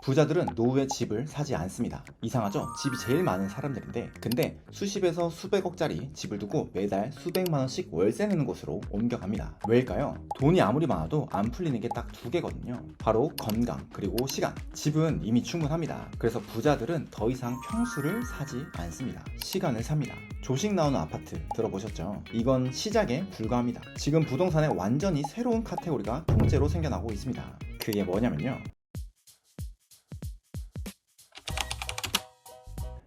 부자들은 노후에 집을 사지 않습니다. 이상하죠? 집이 제일 많은 사람들인데, 근데 수십에서 수백억짜리 집을 두고 매달 수백만 원씩 월세 내는 곳으로 옮겨갑니다. 왜일까요? 돈이 아무리 많아도 안 풀리는 게 딱 두 개거든요. 바로 건강 그리고 시간. 집은 이미 충분합니다. 그래서 부자들은 더 이상 평수를 사지 않습니다. 시간을 삽니다. 조식 나오는 아파트 들어보셨죠? 이건 시작에 불과합니다. 지금 부동산에 완전히 새로운 카테고리가 통째로 생겨나고 있습니다. 그게 뭐냐면요,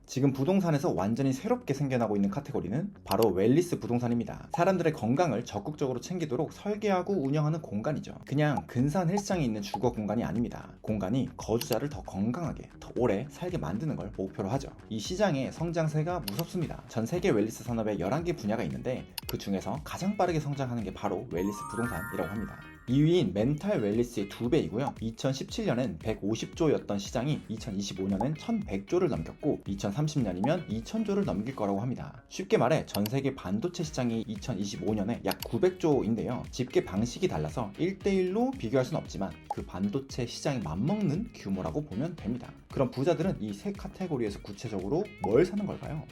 지금 부동산에서 완전히 새롭게 생겨나고 있는 카테고리는 바로 웰니스 부동산입니다. 사람들의 건강을 적극적으로 챙기도록 설계하고 운영하는 공간이죠. 그냥 근사한 헬스장이 있는 주거 공간이 아닙니다. 공간이 거주자를 더 건강하게, 더 오래 살게 만드는 걸 목표로 하죠. 이 시장의 성장세가 무섭습니다. 전 세계 웰니스 산업에 11개 분야가 있는데 그 중에서 가장 빠르게 성장하는 게 바로 웰니스 부동산이라고 합니다. 2위인 멘탈 웰니스의 2배이고요. 2017년엔 150조였던 시장이 2025년엔 1100조를 넘겼고 2030년이면 2000조를 넘길 거라고 합니다. 쉽게 말해 전 세계 반도체 시장이 2025년에 약 900조인데요. 집계 방식이 달라서 1대1로 비교할 수는 없지만 그 반도체 시장에 맞먹는 규모라고 보면 됩니다. 그럼 부자들은 이 세 카테고리에서 구체적으로 뭘 사는 걸까요?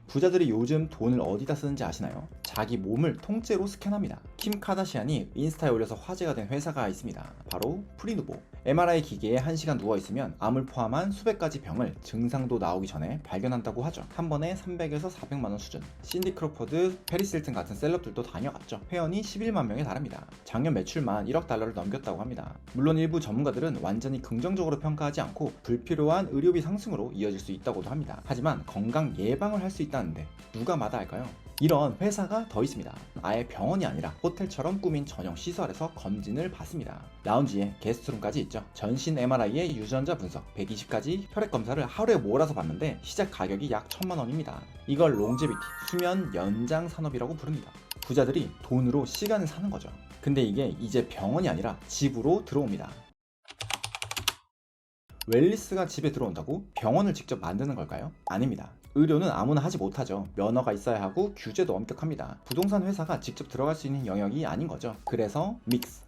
부자들이 요즘 돈을 어디다 쓰는지 아시나요? 자기 몸을 통째로 스캔합니다. 킴 카다시안이 인스타에 올려서 화제가 된 회사가 있습니다. 바로 프리누보. MRI 기계에 1시간 누워있으면 암을 포함한 수백 가지 병을 증상도 나오기 전에 발견한다고 하죠. 한 번에 300에서 400만원 수준. 신디 크로퍼드, 페리스 힐튼 같은 셀럽들도 다녀갔죠. 회원이 11만 명에 달합니다. 작년 매출만 1억 달러를 넘겼다고 합니다. 물론 일부 전문가들은 완전히 긍정적으로 평가하지 않고 불필요한 의료비 상승으로 이어질 수 있다고도 합니다. 하지만 건강 예방을 할 수 있다는데 누가 마다할까요? 이런 회사가 더 있습니다. 아예 병원이 아니라 호텔처럼 꾸민 전용 시설에서 검진을 받습니다. 라운지에 게스트룸까지 있죠. 전신 MRI의 유전자 분석, 120가지 혈액 검사를 하루에 몰아서 받는데 시작 가격이 약 1000만 원입니다. 이걸 롱제비티, 수면 연장 산업이라고 부릅니다. 부자들이 돈으로 시간을 사는 거죠. 근데 이게 이제 병원이 아니라 집으로 들어옵니다. 웰니스가 집에 들어온다고 병원을 직접 만드는 걸까요? 아닙니다. 의료는 아무나 하지 못하죠. 면허가 있어야 하고 규제도 엄격합니다. 부동산 회사가 직접 들어갈 수 있는 영역이 아닌 거죠. 그래서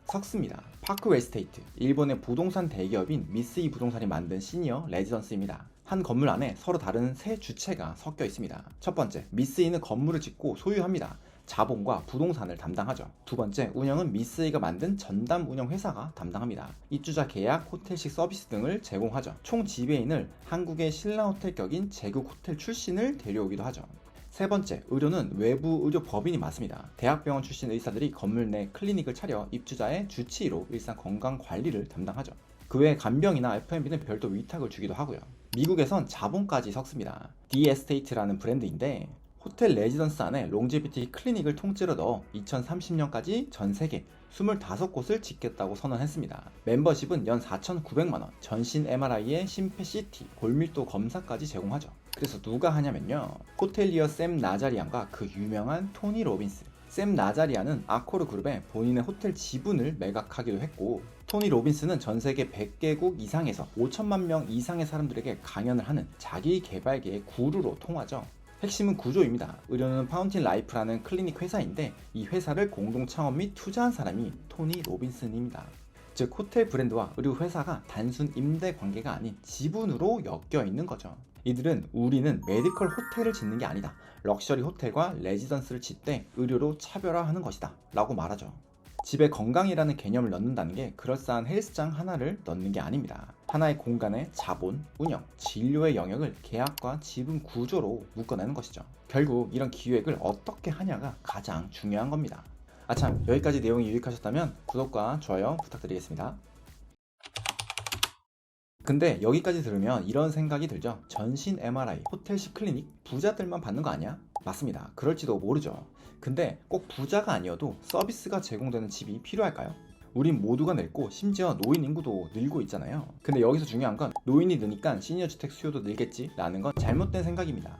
섞습니다. 파크 웨스테이트, 일본의 부동산 대기업인 미쓰이 부동산이 만든 시니어 레지던스입니다. 한 건물 안에 서로 다른 세 주체가 섞여 있습니다. 첫 번째, 미쓰이는 건물을 짓고 소유합니다. 자본과 부동산을 담당하죠. 두 번째, 운영은 미쓰이가 만든 전담 운영 회사가 담당합니다. 입주자 계약, 호텔식 서비스 등을 제공하죠. 총 지배인을 한국의 신라호텔 격인 제국 호텔 출신을 데려오기도 하죠. 세 번째, 의료는 외부 의료 법인이 맡습니다. 대학병원 출신 의사들이 건물 내 클리닉을 차려 입주자의 주치의로 일상 건강 관리를 담당하죠. 그 외 간병이나 F&B는 별도 위탁을 주기도 하고요. 미국에선 자본까지 섞습니다. 디에스테이트라는 브랜드인데 호텔 레지던스 안에 롱제비티 클리닉을 통째로 넣어 2030년까지 전 세계 25곳을 짓겠다고 선언했습니다. 멤버십은 연 4,900만원, 전신 MRI에 심폐CT, 골밀도 검사까지 제공하죠. 그래서 누가 하냐면요, 호텔리어 샘 나자리안과 그 유명한 토니 로빈스. 샘 나자리안은 아코르 그룹에 본인의 호텔 지분을 매각하기도 했고, 토니 로빈스는 전 세계 100개국 이상에서 5천만 명 이상의 사람들에게 강연을 하는 자기 개발계의 구루로 통하죠. 핵심은 구조입니다. 의료는 파운틴 라이프라는 클리닉 회사인데 이 회사를 공동 창업 및 투자한 사람이 토니 로빈슨입니다. 즉 호텔 브랜드와 의료 회사가 단순 임대 관계가 아닌 지분으로 엮여 있는 거죠. 이들은 우리는 메디컬 호텔을 짓는 게 아니다. 럭셔리 호텔과 레지던스를 짓되 의료로 차별화하는 것이다 라고 말하죠. 집에 건강이라는 개념을 넣는다는 게 그럴싸한 헬스장 하나를 넣는 게 아닙니다. 하나의 공간에 자본, 운영, 진료의 영역을 계약과 지분 구조로 묶어내는 것이죠. 결국 이런 기획을 어떻게 하냐가 가장 중요한 겁니다. 아참, 여기까지 내용이 유익하셨다면 구독과 좋아요 부탁드리겠습니다. 근데 여기까지 들으면 이런 생각이 들죠. 전신 MRI, 호텔식 클리닉, 부자들만 받는 거 아니야? 맞습니다. 그럴지도 모르죠. 근데 꼭 부자가 아니어도 서비스가 제공되는 집이 필요할까요? 우린 모두가 늙고 심지어 노인 인구도 늘고 있잖아요. 근데 여기서 중요한 건 노인이 느니까 시니어 주택 수요도 늘겠지 라는 건 잘못된 생각입니다.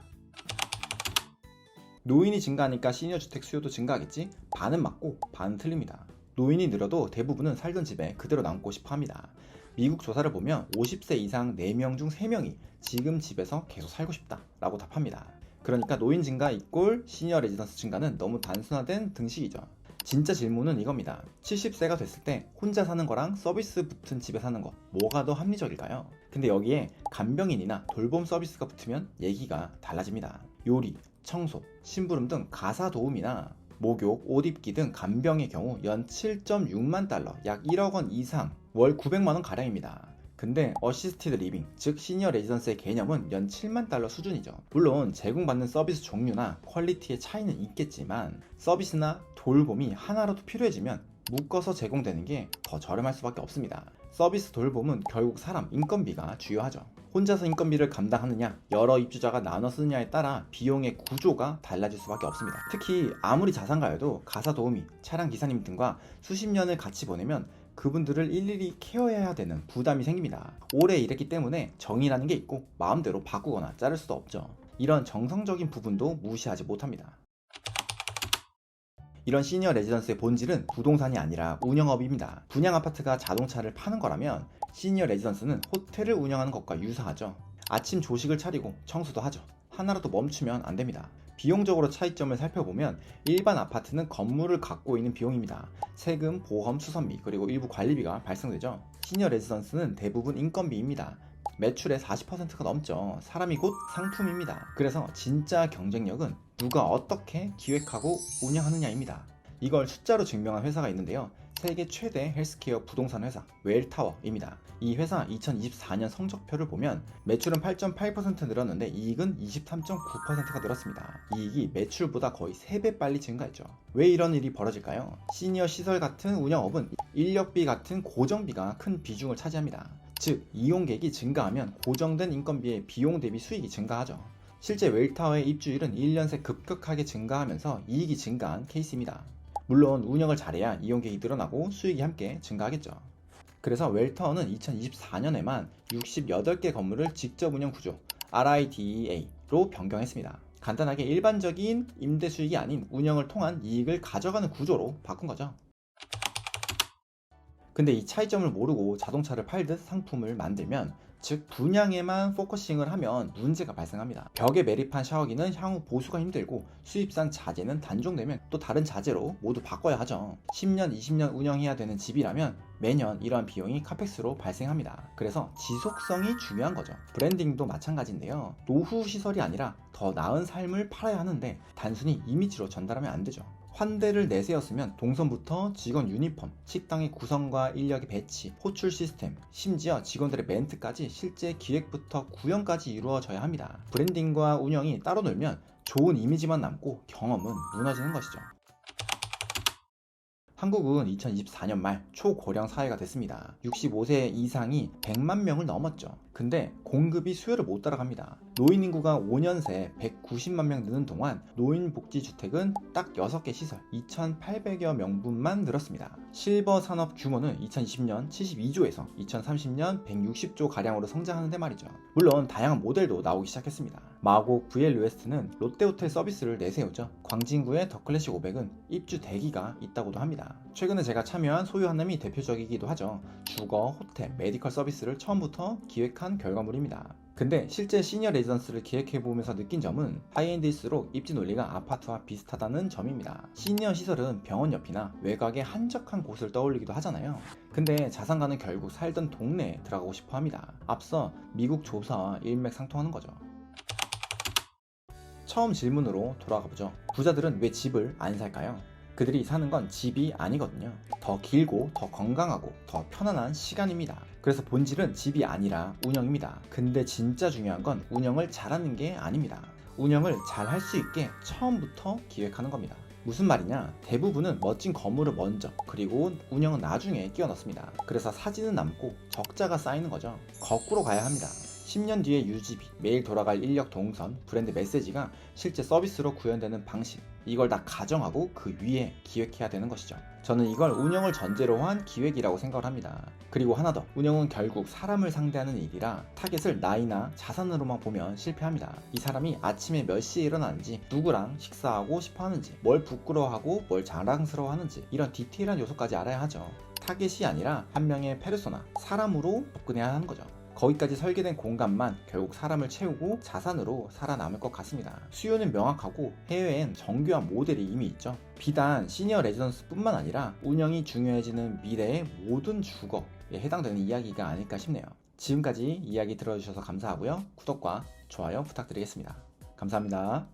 노인이 증가하니까 시니어 주택 수요도 증가하겠지? 반은 맞고 반은 틀립니다. 노인이 늘어도 대부분은 살던 집에 그대로 남고 싶어 합니다. 미국 조사를 보면 50세 이상 4명 중 3명이 지금 집에서 계속 살고 싶다 라고 답합니다. 그러니까 노인 증가 이꼴 시니어 레지던스 증가는 너무 단순화된 등식이죠. 진짜 질문은 이겁니다. 70세가 됐을 때 혼자 사는 거랑 서비스 붙은 집에 사는 거 뭐가 더 합리적일까요? 근데 여기에 간병인이나 돌봄 서비스가 붙으면 얘기가 달라집니다. 요리, 청소, 심부름 등 가사 도우미나 목욕, 옷 입기 등 간병의 경우 연 7.6만 달러, 약 1억 원 이상, 월 900만 원 가량입니다. 근데 어시스티드 리빙, 즉 시니어 레지던스의 개념은 연 7만 달러 수준이죠. 물론 제공받는 서비스 종류나 퀄리티의 차이는 있겠지만 서비스나 돌봄이 하나라도 필요해지면 묶어서 제공되는 게 더 저렴할 수밖에 없습니다. 서비스 돌봄은 결국 사람 인건비가 주요하죠. 혼자서 인건비를 감당하느냐, 여러 입주자가 나눠 쓰느냐에 따라 비용의 구조가 달라질 수밖에 없습니다. 특히 아무리 자산가여도 가사 도우미, 차량 기사님 등과 수십 년을 같이 보내면 그분들을 일일이 케어해야 되는 부담이 생깁니다. 오래 일했기 때문에 정이라는 게 있고 마음대로 바꾸거나 자를 수도 없죠. 이런 정성적인 부분도 무시하지 못합니다. 이런 시니어 레지던스의 본질은 부동산이 아니라 운영업입니다. 분양 아파트가 자동차를 파는 거라면 시니어 레지던스는 호텔을 운영하는 것과 유사하죠. 아침 조식을 차리고 청소도 하죠. 하나라도 멈추면 안 됩니다. 비용적으로 차이점을 살펴보면 일반 아파트는 건물을 갖고 있는 비용입니다. 세금, 보험, 수선비, 그리고 일부 관리비가 발생되죠. 시니어 레지던스는 대부분 인건비입니다. 매출의 40%가 넘죠. 사람이 곧 상품입니다. 그래서 진짜 경쟁력은 누가 어떻게 기획하고 운영하느냐입니다. 이걸 숫자로 증명한 회사가 있는데요. 세계 최대 헬스케어 부동산 회사 웰타워입니다. 이 회사 2024년 성적표를 보면 매출은 8.8% 늘었는데 이익은 23.9%가 늘었습니다. 이익이 매출보다 거의 3배 빨리 증가했죠. 왜 이런 일이 벌어질까요? 시니어 시설 같은 운영업은 인력비 같은 고정비가 큰 비중을 차지합니다. 즉 이용객이 증가하면 고정된 인건비의 비용 대비 수익이 증가하죠. 실제 웰타워의 입주율은 1년 새 급격하게 증가하면서 이익이 증가한 케이스입니다. 물론 운영을 잘해야 이용객이 늘어나고 수익이 함께 증가하겠죠. 그래서 웰타워는 2024년에만 68개 건물을 직접 운영 구조 RIDEA로 변경했습니다. 간단하게 일반적인 임대 수익이 아닌 운영을 통한 이익을 가져가는 구조로 바꾼 거죠. 근데 이 차이점을 모르고 자동차를 팔듯 상품을 만들면, 즉 분양에만 포커싱을 하면 문제가 발생합니다. 벽에 매립한 샤워기는 향후 보수가 힘들고 수입산 자재는 단종되면 또 다른 자재로 모두 바꿔야 하죠. 10년, 20년 운영해야 되는 집이라면 매년 이러한 비용이 카펙스로 발생합니다. 그래서 지속성이 중요한 거죠. 브랜딩도 마찬가지인데요. 노후 시설이 아니라 더 나은 삶을 팔아야 하는데 단순히 이미지로 전달하면 안 되죠. 환대를 내세웠으면 동선부터 직원 유니폼, 식당의 구성과 인력의 배치, 호출 시스템, 심지어 직원들의 멘트까지 실제 기획부터 구현까지 이루어져야 합니다. 브랜딩과 운영이 따로 놀면 좋은 이미지만 남고 경험은 무너지는 것이죠. 한국은 2024년 말 초고령 사회가 됐습니다. 65세 이상이 100만 명을 넘었죠. 근데 공급이 수요를 못 따라갑니다. 노인 인구가 5년 새 190만 명 느는 동안 노인복지주택은 딱 6개 시설 2,800여 명분만 늘었습니다. 실버 산업 규모는 2020년 72조에서 2030년 160조 가량으로 성장하는데 말이죠. 물론 다양한 모델도 나오기 시작했습니다. 마곡 VLUS는 롯데호텔 서비스를 내세우죠. 광진구의 더클래식 500은 입주 대기가 있다고도 합니다. 최근에 제가 참여한 소유한남이 대표적이기도 하죠. 주거, 호텔, 메디컬 서비스를 처음부터 기획한 결과물입니다. 근데 실제 시니어 레지던스를 기획해보면서 느낀 점은 하이엔드일수록 입지 논리가 아파트와 비슷하다는 점입니다. 시니어 시설은 병원 옆이나 외곽의 한적한 곳을 떠올리기도 하잖아요. 근데 자산가는 결국 살던 동네에 들어가고 싶어 합니다. 앞서 미국 조사와 일맥상통하는 거죠. 처음 질문으로 돌아가보죠. 부자들은 왜 집을 안 살까요? 그들이 사는 건 집이 아니거든요. 더 길고 더 건강하고 더 편안한 시간입니다. 그래서 본질은 집이 아니라 운영입니다. 근데 진짜 중요한 건 운영을 잘하는 게 아닙니다. 운영을 잘 할 수 있게 처음부터 기획하는 겁니다. 무슨 말이냐? 대부분은 멋진 건물을 먼저, 그리고 운영은 나중에 끼워 넣습니다. 그래서 사진은 남고 적자가 쌓이는 거죠. 거꾸로 가야 합니다. 10년 뒤에 유지비, 매일 돌아갈 인력 동선, 브랜드 메시지가 실제 서비스로 구현되는 방식, 이걸 다 가정하고 그 위에 기획해야 되는 것이죠. 저는 이걸 운영을 전제로 한 기획이라고 생각을 합니다. 그리고 하나 더, 운영은 결국 사람을 상대하는 일이라 타겟을 나이나 자산으로만 보면 실패합니다. 이 사람이 아침에 몇 시에 일어나는지, 누구랑 식사하고 싶어 하는지, 뭘 부끄러워하고 뭘 자랑스러워 하는지, 이런 디테일한 요소까지 알아야 하죠. 타겟이 아니라 한 명의 페르소나, 사람으로 접근해야 하는 거죠. 거기까지 설계된 공간만 결국 사람을 채우고 자산으로 살아남을 것 같습니다. 수요는 명확하고 해외엔 정교한 모델이 이미 있죠. 비단 시니어 레지던스 뿐만 아니라 운영이 중요해지는 미래의 모든 주거에 해당되는 이야기가 아닐까 싶네요. 지금까지 이야기 들어주셔서 감사하고요. 구독과 좋아요 부탁드리겠습니다. 감사합니다.